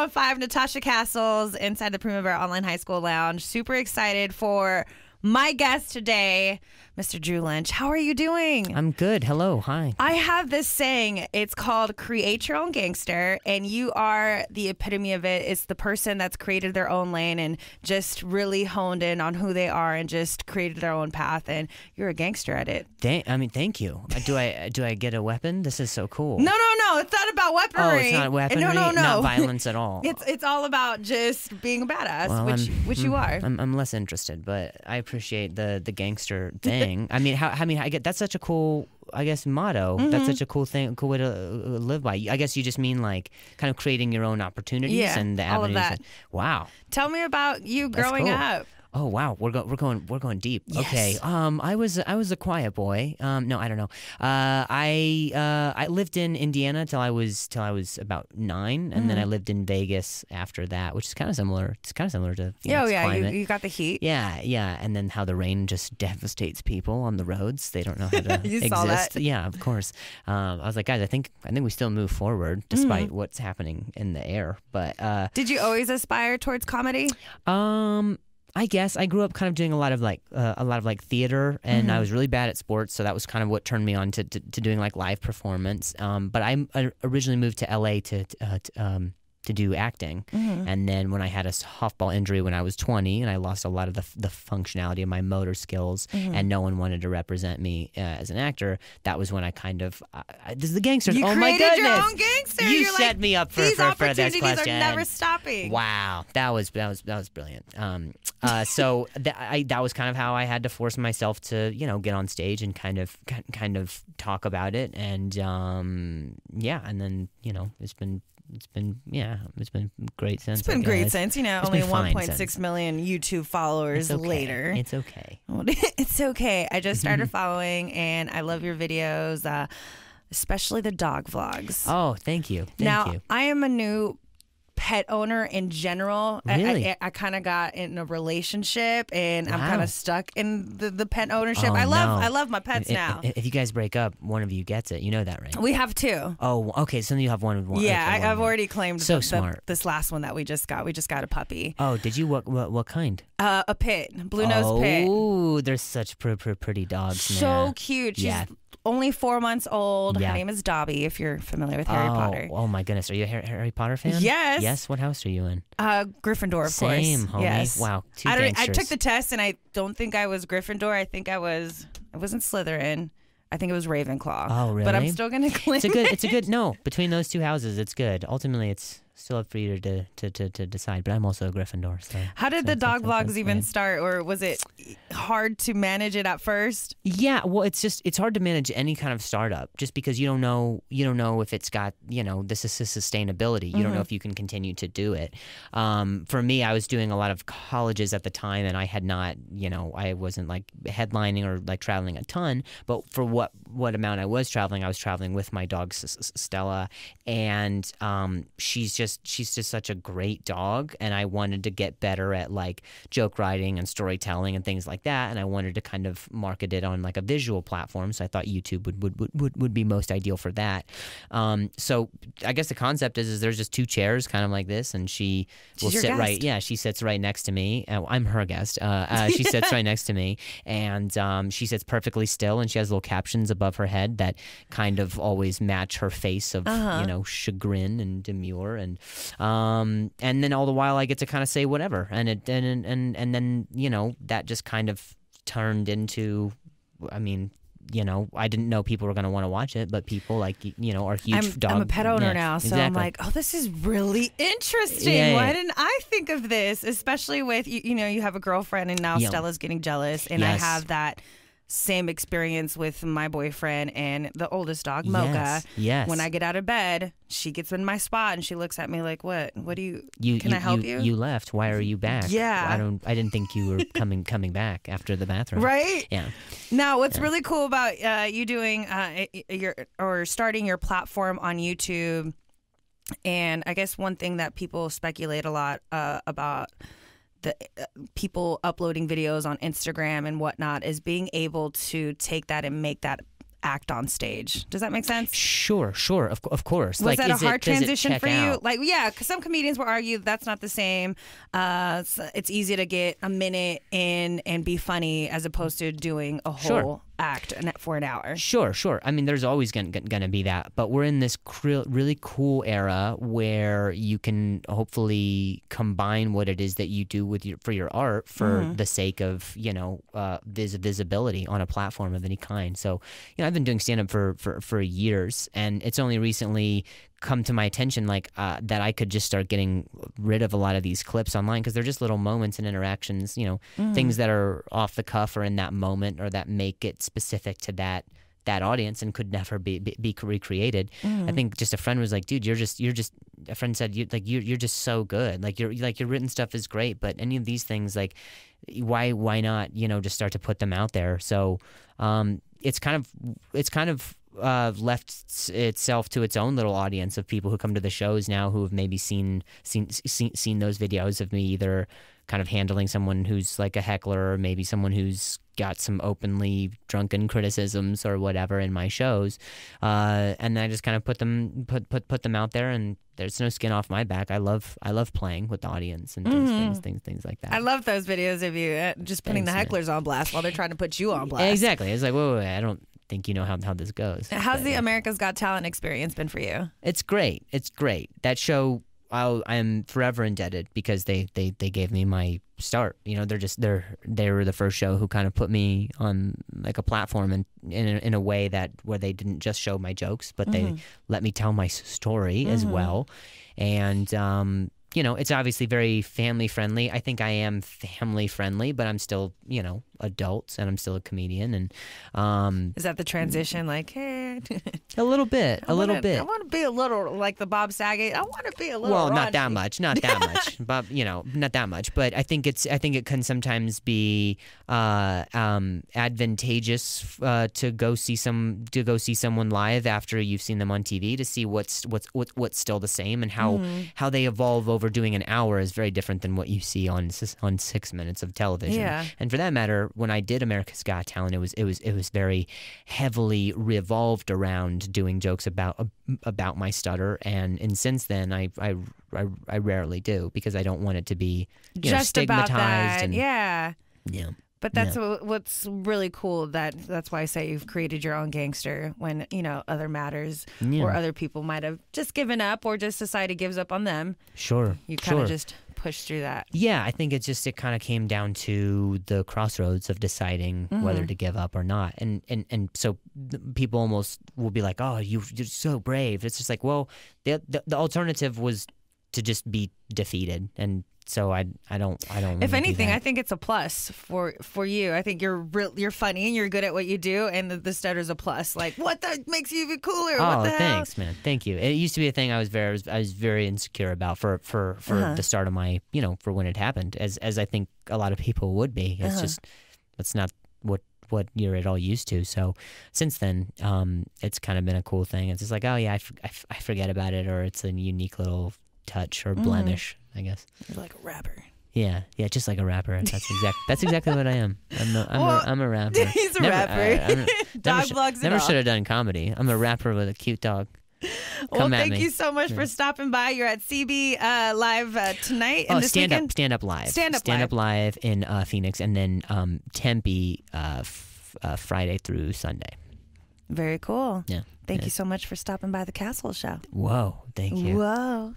105, Natasha Castles inside the Primavera Online High School Lounge. Super excited for my guest today, Mr. Drew Lynch. How are you doing? I'm good. Hello. Hi. I have this saying. It's called create your own gangster, and you are the epitome of it. It's the person that's created their own lane and just really honed in on who they are and just created their own path, and you're a gangster at it. Thank you. Do I get a weapon? This is so cool. No. It's not about weaponry. Oh, it's not weaponry? No. Not violence at all. It's all about just being a badass, well, which you are. I'm less interested, but I appreciate the gangster thing. I get that's such a cool, I guess, motto. Mm-hmm. That's such a cool thing, cool way to live by. I guess you just mean like kind of creating your own opportunities and the avenues. All of that. Wow. Tell me about you growing up. Oh wow, we're going deep. Yes. Okay. I was a quiet boy. No, I don't know. I lived in Indiana till I was about 9, and then I lived in Vegas after that, which is kind of similar. It's kind of similar to climate. You got the heat. Yeah, and then how the rain just devastates people on the roads. They don't know how to you exist. Saw that. Yeah, of course. I was like, guys, I think we still move forward despite what's happening in the air. But did you always aspire towards comedy? I guess I grew up kind of doing a lot of theater, and I was really bad at sports, so that was kind of what turned me on to doing like live performance. But I originally moved to LA to do acting, and then when I had a softball injury when I was 20, and I lost a lot of the functionality of my motor skills, and no one wanted to represent me as an actor, that was when I kind of this is the gangsters. You oh my created goodness! your own gangster. You set me up for these this opportunities question. are never stopping. Wow, that was brilliant. So that was kind of how I had to force myself to get on stage and kind of talk about it, and and then it's been great since. It's been great since, only 1.6 million YouTube followers it's okay. later. It's okay. It's okay. I just started following, and I love your videos, especially the dog vlogs. Oh, thank you. Thank you. I am a new pet owner in general. Really? I kind of got in a relationship, and I'm Wow. kind of stuck in the pet ownership. Oh, I no. love my pets now. If you guys break up, one of you gets it. You know that, right? We have 2. Oh, okay. So then you have one with one. Yeah, okay, I've already claimed so smart. This last one that we just got. We just got a puppy. Oh, did you? What kind? A pit, blue nose pit. Oh, they're such pretty dogs. So man. cute. She's Yeah. only 4 months old. Yeah. Her name is Dobby, if you're familiar with Harry Potter. Oh my goodness. Are you a Harry Potter fan? Yes. Yes. What house are you in? Gryffindor, of Same, course. homie. Yes. Wow. Two I gangsters. took the test, and I don't think I was Gryffindor. I wasn't Slytherin. I think it was Ravenclaw. Oh, really? But I'm still gonna claim It's a good no. Between those two houses, it's good. Ultimately, it's still up for you to decide. But I'm also a Gryffindor. So How did the dog vlogs that's even fine. start, or was it hard to manage it at first? Yeah, well, it's hard to manage any kind of startup just because you don't know if it's got this is sustainability. You don't know if you can continue to do it. For me, I was doing a lot of colleges at the time, and I had not I wasn't like headlining or like traveling a ton. But for what amount I was traveling with my dog Stella, and she's just such a great dog, and I wanted to get better at like joke writing and storytelling and things like that, and I wanted to kind of market it on like a visual platform, so I thought YouTube would be most ideal for that. So I guess the concept is there's just 2 chairs kind of like this, and she will sit right. Yeah, she sits right next to me. I'm her guest. She sits right next to me, and she sits perfectly still, and she has little captions above her head that kind of always match her face of chagrin and demure, and then all the while I get to kind of say whatever, and then that just kind of turned into, I didn't know people were going to want to watch it, but people are huge dog. I'm a pet owner now, so exactly. I'm like, oh, this is really interesting. Yeah. Why didn't I think of this? Especially with, you have a girlfriend, and now Stella's getting jealous, and Yes. I have that same experience with my boyfriend and the oldest dog, Mocha. Yes. When I get out of bed, she gets in my spot, and she looks at me like, what do you can I help you? You left. Why are you back? Yeah. I didn't think you were coming back after the bathroom. Right? Yeah. Now, what's really cool about you doing starting your platform on YouTube, and I guess one thing that people speculate a lot about the people uploading videos on Instagram and whatnot is being able to take that and make that act on stage. Does that make sense? Sure, of course. Was that a hard transition for you? Out? Like, yeah, because some comedians will argue that's not the same. It's easy to get a minute in and be funny as opposed to doing a whole act for an hour. Sure. I mean, there's always going to be that, but we're in this really cool era where you can hopefully combine what it is that you do for your art for the sake of visibility on a platform of any kind. So I've been doing stand-up for years, and it's only recently come to my attention that I could just start getting rid of a lot of these clips online, because they're just little moments and interactions, things that are off the cuff or in that moment, or that make it specific to that audience and could never be recreated. I think just a friend was like, dude, a friend said, you're just so good. Your written stuff is great, but any of these things, why not, just start to put them out there? So, it's kind of left itself to its own little audience of people who come to the shows now, who have maybe seen those videos of me either kind of handling someone who's like a heckler, or maybe someone who's got some openly drunken criticisms or whatever in my shows, and I just kind of put them out there, and there's no skin off my back. I love playing with the audience and things like that. I love those videos of you just putting the hecklers on blast while they're trying to put you on blast. Exactly. It's like, wait, I don't think you know how this goes. How's the America's Got Talent experience been for you? It's great. That show, I'm forever indebted, because they gave me my start. They were the first show who kind of put me on like a platform, and in a way where they didn't just show my jokes, but they let me tell my story as well. And it's obviously very family friendly. I think I am family friendly, but I'm still, adult, and I'm still a comedian. And is that the transition? Like, hey, a little bit. I want to be a little like the Bob Saget. I want to be a little. Well, not that much, but not that much. But I think it can sometimes be advantageous to go see someone live after you've seen them on TV, to see what's still the same, and how they evolve over doing an hour is very different than what you see on 6 minutes of television. Yeah. And for that matter, when I did America's Got Talent, it was very heavily revolved around doing jokes about my stutter, and since then I rarely do, because I don't want it to be just stigmatized. About that. And, yeah. But that's Yeah. what's really cool. That's why I say you've created your own gangster, when other matters or other people might have just given up, or just society gives up on them. Sure. You kind of just push through that. Yeah, I think it kind of came down to the crossroads of deciding whether to give up or not, and so people almost will be like, "Oh, you're so brave." It's just like, well, the alternative was to just be defeated, and so I don't. If anything, I think it's a plus for you. I think you're funny and you're good at what you do, and the stutter's a plus. Like, what that makes you even cooler? Oh, what the thanks, hell? man. Thank you. It used to be a thing I was very insecure about for the start of my for when it happened, as I think a lot of people would be. It's just that's not what you're at all used to. So since then, it's kind of been a cool thing. It's just like, oh yeah, I forget about it, or it's a unique little touch or blemish, I guess. You're like a rapper. Yeah, just like a rapper. That's exactly what I am. I'm a rapper. He's a rapper. Dog vlogs. Never should have done comedy. I'm a rapper with a cute dog. Well, thank you so much for stopping by. You're at CB Live tonight and this weekend. Stand Up Live in Phoenix, and then Tempe Friday through Sunday. Very cool. Yeah. Thank you so much for stopping by the Castle Show. Whoa, thank you. Whoa.